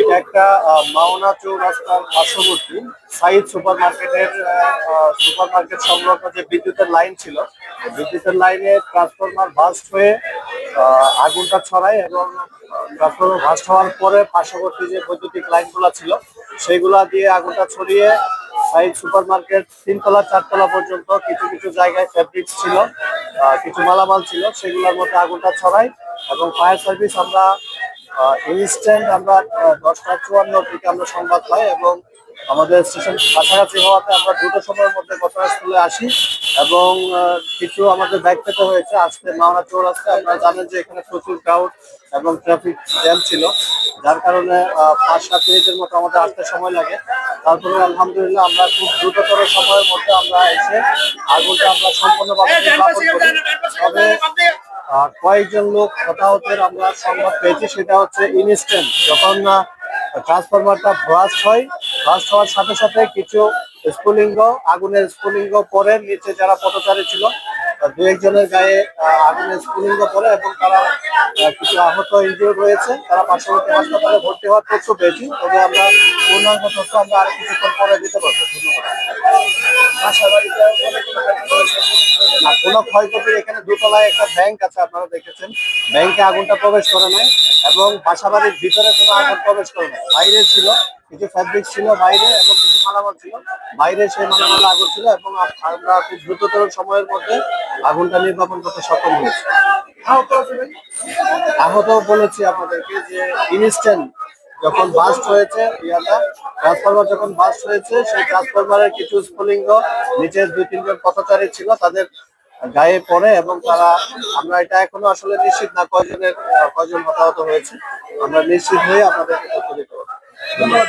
এটা একটা মাওনা চৌরাস্তার পার্শ্ববর্তী সাইদ সুপার মার্কেট সংলগ্ন যে বিদ্যুতের লাইন ছিল, বিদ্যুতের লাইনে ট্রান্সফরমার বাস্ট হয়ে আগুনটা ছড়ায় এবং ট্রান্সফরমার বাস্ট হওয়ার পরে পার্শ্ববর্তী যে বৈদ্যুতিক লাইনগুলো ছিল সেগুলা দিয়ে আগুনটা ছড়িয়ে সাইদ সুপার মার্কেট 3 তলা 4 তলা পর্যন্ত কিছু কিছু জায়গায় ফেব্রিক্স ছিল, কিছু মালামাল ছিল, সেগুলোর মধ্যে আগুনটা ছড়ায় এবং ফায়ার সার্ভিস আমরা ইনস্ট্যান্ট আমরা 10টা 54 দিকে আমরা সংবাদ পাই এবং আমাদের স্টেশন কাছাকাছি হওয়াতে আমরা দ্রুত সময়ের মধ্যে ঘটনাস্থলে আসি এবং কিছু আমাদের ব্যাগ পেতে হয়েছে আসতে মাওনা চৌরাস্তায়। আপনারা জানেন যে এখানে প্রচুর ক্রাউড এবং ট্রাফিক জ্যাম ছিল, যার কারণে 5-7 মিনিটের মতো আমাদের আসতে সময় লাগে। তারপরে আলহামদুলিল্লাহ আমরা খুব দ্রুততর সময়ের মধ্যে আমরা এসে আগুনটা আমরা সম্পূর্ণভাবে নির্বাপন করি। তবে কয়েকজন লোক হতাহতের আমরা সংবাদ পেয়েছি, সেটা হচ্ছে ইনস্ট্যান্ট যখন ট্রান্সফরমারটা ব্লাস্ট হওয়ার সাথে সাথে কিছু স্ফুলিঙ্গ, আগুনের স্ফুলিঙ্গ পরে নিচে যারা পথচারী ছিল 2-1 জনের গায়ে আগুনের স্ফুলিঙ্গ পরে এবং তারা কিছু আহত ইনজিওর রয়েছে, তারা পার্শ্ববর্তী হাসপাতালে ভর্তি হওয়ার তথ্য পেয়েছি। তবে আমরা পূর্ণাঙ্গ তথ্য আমরা আর কিছুক্ষণ পরে দিতে পারবো। ধন্যবাদ। কোনো ক্ষয়ক্ষতির এখানে 2 তলায় একটা ব্যাংক আছে, আপনারা দেখেছেন, ব্যাংকে আগুনটা প্রবেশ করে নাই এবং বাসাবাড়ির ভিতরে কোনো আগুন প্রবেশ করে নাই। বাইরে ছিল কিছু ফ্যাব্রিক ছিল বাইরে এবং কিছু মালামাল ছিল বাইরে, সেই মালামাল আগুন ছিল এবং আমরা খুব দ্রুততর সময়ের মধ্যে আগুনটা নির্বাপন করতে সক্ষম হয়েছি। আহত বলেছি আপনাদেরকে যে ইনস্ট্যান্ট যখন বাস্ট হয়েছে ট্রান্সফরমার যখন বাস্ট হয়েছে সেই ট্রান্সফরমারের কিছু স্ফুলিঙ্গ নিচের 2-3 জন পথচারী ছিল তাদের গায়ে পড়ে এবং আমরা এটা এখনো আসলে নিশ্চিত না কয়জন হতাহত হয়েছে, আমরা নিশ্চিত হয়ে আপনাদেরকে তথ্য দিতে পারবো। ধন্যবাদ।